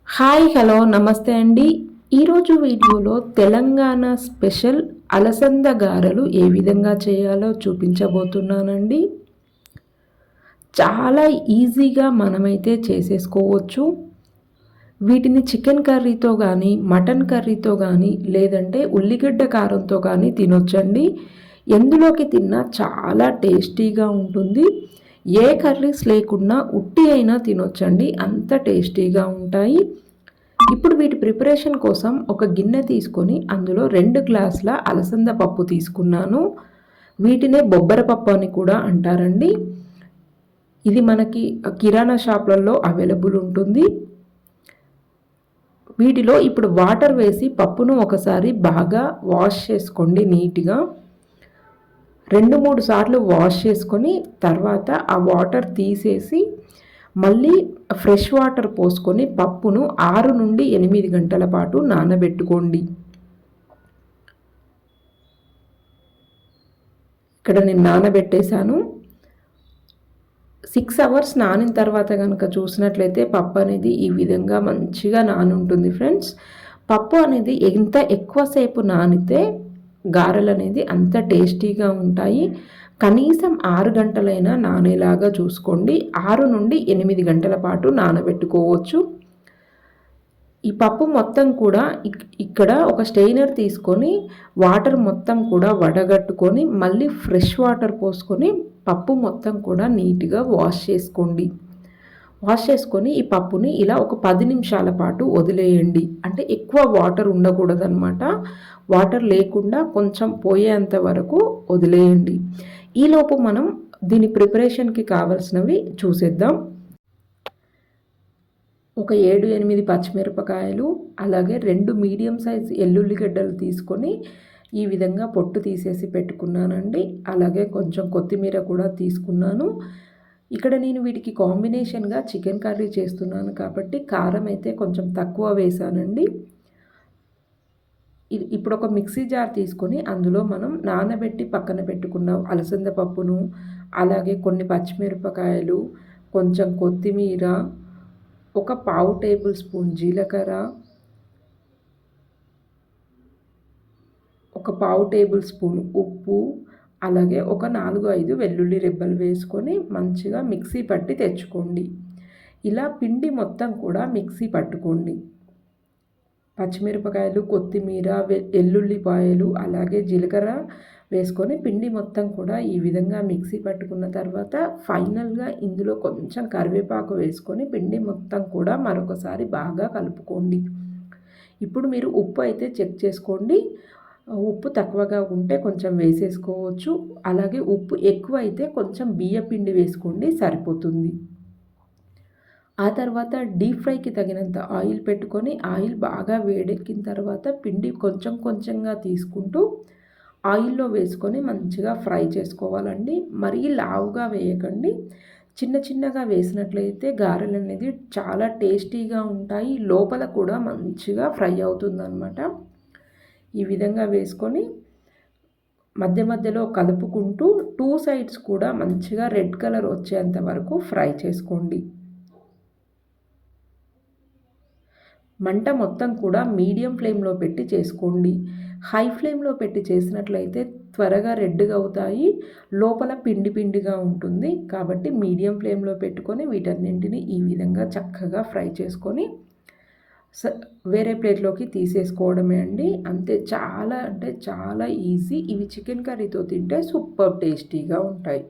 Hi hello నమస్తే అండి. ఈరోజు వీడియోలో తెలంగాణ స్పెషల్ అలసంద గారెలు ఏ విధంగా చేయాలో చూపించబోతున్నానండి. చాలా ఈజీగా మనమైతే చేసేసుకోవచ్చు. వీటిని చికెన్ కర్రీతో కానీ మటన్ కర్రీతో కానీ లేదంటే ఉల్లిగడ్డ కారంతో కానీ తినొచ్చండి. ఎందులోకి తిన్నా చాలా టేస్టీగా ఉంటుంది. ఏ కర్రీస్ లేకుండా ఉట్టి అయినా తినొచ్చండి, అంత టేస్టీగా ఉంటాయి. ఇప్పుడు వీటి ప్రిపరేషన్ కోసం ఒక గిన్నె తీసుకొని అందులో 2 గ్లాసుల అలసంద పప్పు తీసుకున్నాను. వీటినే బొబ్బర పప్పు అని కూడా అంటారండి. ఇది మనకి కిరాణా షాపులలో అవైలబుల్ ఉంటుంది. వీటిలో ఇప్పుడు వాటర్ వేసి పప్పును ఒకసారి బాగా వాష్ చేసుకోండి నీట్గా. 2-3 సార్లు వాష్ చేసుకొని తర్వాత ఆ వాటర్ తీసేసి మళ్ళీ ఫ్రెష్ వాటర్ పోసుకొని పప్పును 6 నుండి 8 గంటల పాటు నానబెట్టుకోండి. ఇక్కడ నేను నానబెట్టేశాను. 6 అవర్స్ నానిన తర్వాత కనుక చూసినట్లయితే పప్పు అనేది ఈ విధంగా మంచిగా నానుంటుంది ఫ్రెండ్స్. పప్పు అనేది ఎంత ఎక్కువసేపు నానితే గారెలు అనేది అంత టేస్టీగా ఉంటాయి. కనీసం 6 గంటలైనా నానేలాగా చూసుకోండి. 6 నుండి 8 గంటల పాటు నానబెట్టుకోవచ్చు. ఈ పప్పు మొత్తం కూడా ఇక్కడ ఒక స్టెయినర్ తీసుకొని వాటర్ మొత్తం కూడా వడగట్టుకొని మళ్ళీ ఫ్రెష్ వాటర్ పోసుకొని పప్పు మొత్తం కూడా నీట్గా వాష్ చేసుకోండి. వాష్ చేసుకొని ఈ పప్పుని ఇలా ఒక 10 నిమిషాల పాటు వదిలేయండి. అంటే ఎక్కువ వాటర్ ఉండకూడదనమాట. వాటర్ లేకుండా కొంచెం పోయేంత వరకు వదిలేయండి. ఈలోపు మనం దీని ప్రిపరేషన్కి కావాల్సినవి చూసేద్దాం. ఒక 7-8 పచ్చిమిరపకాయలు, అలాగే 2 మీడియం సైజ్ ఎల్లుల్లిగడ్డలు తీసుకొని ఈ విధంగా పొట్టు తీసేసి పెట్టుకున్నానండి. అలాగే కొంచెం కొత్తిమీర కూడా తీసుకున్నాను. ఇక్కడ నేను వీటికి కాంబినేషన్గా చికెన్ కర్రీ చేస్తున్నాను కాబట్టి కారం అయితే కొంచెం తక్కువ వేసానండి. ఇప్పుడు ఒక మిక్సీ జార్ తీసుకొని అందులో మనం నానబెట్టి పక్కన పెట్టుకున్న అలసంద పప్పును, అలాగే కొన్ని పచ్చిమిరపకాయలు, కొంచెం కొత్తిమీర, ఒక పావు టేబుల్ స్పూన్ జీలకర్ర, ఒక పావు టేబుల్ స్పూన్ ఉప్పు, అలాగే ఒక 4-5 వెల్లుల్లి రెబ్బలు వేసుకొని మంచిగా మిక్సీ పట్టి తెచ్చుకోండి. ఇలా పిండి మొత్తం కూడా మిక్సీ పట్టుకోండి. పచ్చిమిరపకాయలు, కొత్తిమీర, ఎల్లుల్లిపాయలు, అలాగే జీలకర్ర వేసుకొని పిండి మొత్తం కూడా ఈ విధంగా మిక్సీ పట్టుకున్న తర్వాత ఫైనల్గా ఇందులో కొంచెం కరివేపాకు వేసుకొని పిండి మొత్తం కూడా మరొకసారి బాగా కలుపుకోండి. ఇప్పుడు మీరు ఉప్పు అయితే చెక్ చేసుకోండి. ఉప్పు తక్కువగా ఉంటే కొంచెం వేసేసుకోవచ్చు. అలాగే ఉప్పు ఎక్కువ అయితే కొంచెం బియ్యపిండి వేసుకోండి, సరిపోతుంది. ఆ తర్వాత డీప్ ఫ్రైకి తగినంత ఆయిల్ పెట్టుకొని ఆయిల్ బాగా వేడెక్కిన తర్వాత పిండి కొంచెం కొంచెంగా తీసుకుంటూ ఆయిల్లో వేసుకొని మంచిగా ఫ్రై చేసుకోవాలండి. మరీ లావుగా వేయకండి. చిన్న చిన్నగా వేసినట్లయితే గారెలు అనేది చాలా టేస్టీగా ఉంటాయి. లోపల కూడా మంచిగా ఫ్రై అవుతుందన్నమాట. ఈ విధంగా వేసుకొని మధ్య మధ్యలో కలుపుకుంటూ 2 సైడ్స్ కూడా మంచిగా రెడ్ కలర్ వచ్చేంత వరకు ఫ్రై చేసుకోండి. మంట మొత్తం కూడా మీడియం ఫ్లేమ్లో పెట్టి చేసుకోండి. హై ఫ్లేమ్లో పెట్టి చేసినట్లయితే త్వరగా రెడ్గా అవుతాయి, లోపల పిండి పిండిగా ఉంటుంది. కాబట్టి మీడియం ఫ్లేమ్లో పెట్టుకొని వీటన్నింటిని ఈ విధంగా చక్కగా ఫ్రై చేసుకొని వేరే ప్లేట్లోకి తీసేసుకోవడమే అండి. అంతే, చాలా అంటే చాలా ఈజీ. ఇవి చికెన్ కర్రీతో తింటే సూపర్ టేస్టీగా ఉంటాయి.